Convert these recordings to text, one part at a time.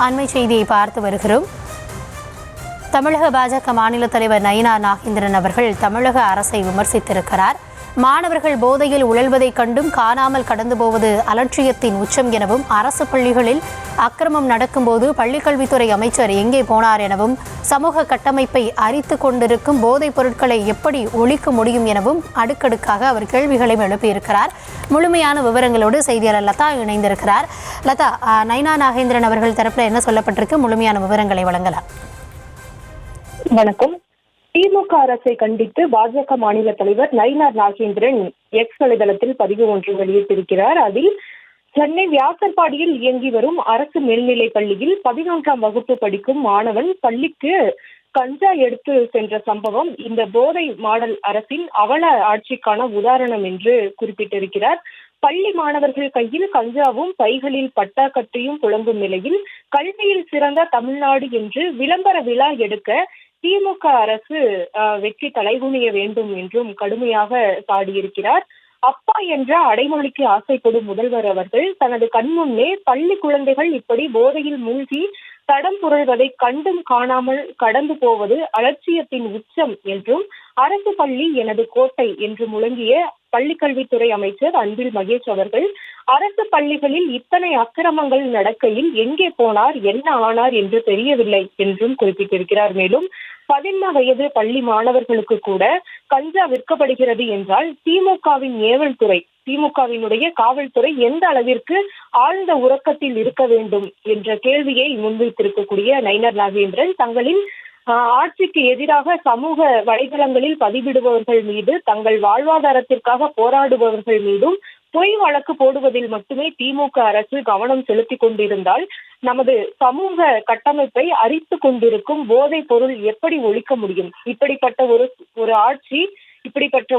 அண்மை செய்தியை பார்த்து வருகிறோம். தமிழக பாஜக மாநில தலைவர் நயினார் நாகேந்திரன் அவர்கள் தமிழக அரசை விமர்சித்திருக்கிறார். மாணவர்கள் போதையில் உழல்வதைக் கண்டும் காணாமல் கடந்து போவது அலட்சியத்தின் உச்சம் எனவும், அரசு பள்ளிகளில் அக்கிரமம் நடக்கும்போது பள்ளிக்கல்வித்துறை அமைச்சர் எங்கே போனார் எனவும், சமூக கட்டமைப்பை அரித்து கொண்டிருக்கும் போதைப் பொருட்களை எப்படி ஒழிக்க முடியும் எனவும் அடுக்கடுக்காக அவர் கேள்விகளையும் எழுப்பியிருக்கிறார். முழுமையான விவரங்களோடு செய்தியாளர் லதா இணைந்திருக்கிறார். லதா, நயினார் நாகேந்திரன் அவர்கள் தரப்பில் என்ன சொல்லப்பட்டிருக்கு? முழுமையான விவரங்களை வழங்கலாம். வணக்கம். திமுக அரசை கண்டித்து பாஜக மாநில தலைவர் நயினார் நாகேந்திரன் எக்ஸ் வலைதளத்தில் பதிவு ஒன்று வெளியிட்டிருக்கிறார். அதில் சென்னை வியாசர்பாடியில் இயங்கி வரும் அரசு மேல்நிலைப் பள்ளியில் 11ஆம் வகுப்பு படிக்கும் மாணவன் பள்ளிக்கு கஞ்சா எடுத்து சென்ற சம்பவம் இந்த போதை மாடல் அரசின் அவல ஆட்சிக்கான உதாரணம் என்று குறிப்பிட்டிருக்கிறார். பள்ளி மாணவர்கள் கையில் கஞ்சாவும் பைகளில் பட்டா கட்டியும் புழங்கும் நிலையில் கல்வியில் சிறந்த தமிழ்நாடு என்று விளம்பர விழா எடுக்க திமுக அரசு வெற்றி தலைகுனிய வேண்டும் என்றும் கடுமையாக சாடியிருக்கிறார். அப்பா என்ற அடைமொழிக்கு ஆசைப்படும் முதல்வர் அவர்கள் தனது கண்முன்னே பள்ளி குழந்தைகள் இப்படி போதையில் மூழ்கி தடம் புரள்வதை கண்டும் காணாமல் கடந்து போவது அலட்சியத்தின் உச்சம் என்றும், அரசு பள்ளி எனது கோட்டை என்று முழங்கிய பள்ளிக்கல்வித்துறை அமைச்சர் அன்பில் மகேஷ் அவர்கள் அரசு பள்ளிகளில் இத்தனை அக்கிரமங்கள் நடக்கையில் எங்கே போனார், என்ன ஆனார் என்று தெரியவில்லை என்றும் குறிப்பிட்டிருக்கிறார். மேலும் 11 வயது பள்ளி மாணவர்களுக்கு கூட கஞ்சா விற்கப்படுகிறது என்றால் திமுகவின் ஏவல் துறை, திமுகவினுடைய காவல்துறை எந்த அளவிற்கு ஆழ்ந்த உறக்கத்தில் இருக்க வேண்டும் என்ற கேள்வியை முன்வைத்திருக்கக்கூடிய நயினார் நாகேந்திரன் தங்களின் ஆட்சிக்கு எதிராக சமூக வலைதளங்களில் பதிவிடுபவர்கள் மீது, தங்கள் வாழ்வாதாரத்திற்காக போராடுபவர்கள் மீதும் பொய் வழக்கு போடுவதில் மட்டுமே திமுக அரசு கவனம் செலுத்தி கொண்டிருந்தால் நமது சமூக கட்டமைப்பை அரித்து கொண்டிருக்கும் போதைப் பொருள் எப்படி ஒழிக்க முடியும்? இப்படிப்பட்ட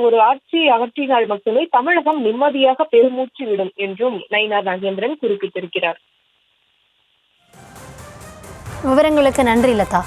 ஒரு ஆட்சி அகற்றினால் மட்டுமே தமிழகம் நிம்மதியாக பெருமூச்சு விடும் என்றும் நயினார் நாகேந்திரன் குறிப்பிட்டிருக்கிறார். விவரங்களுக்கு நன்றி லதா.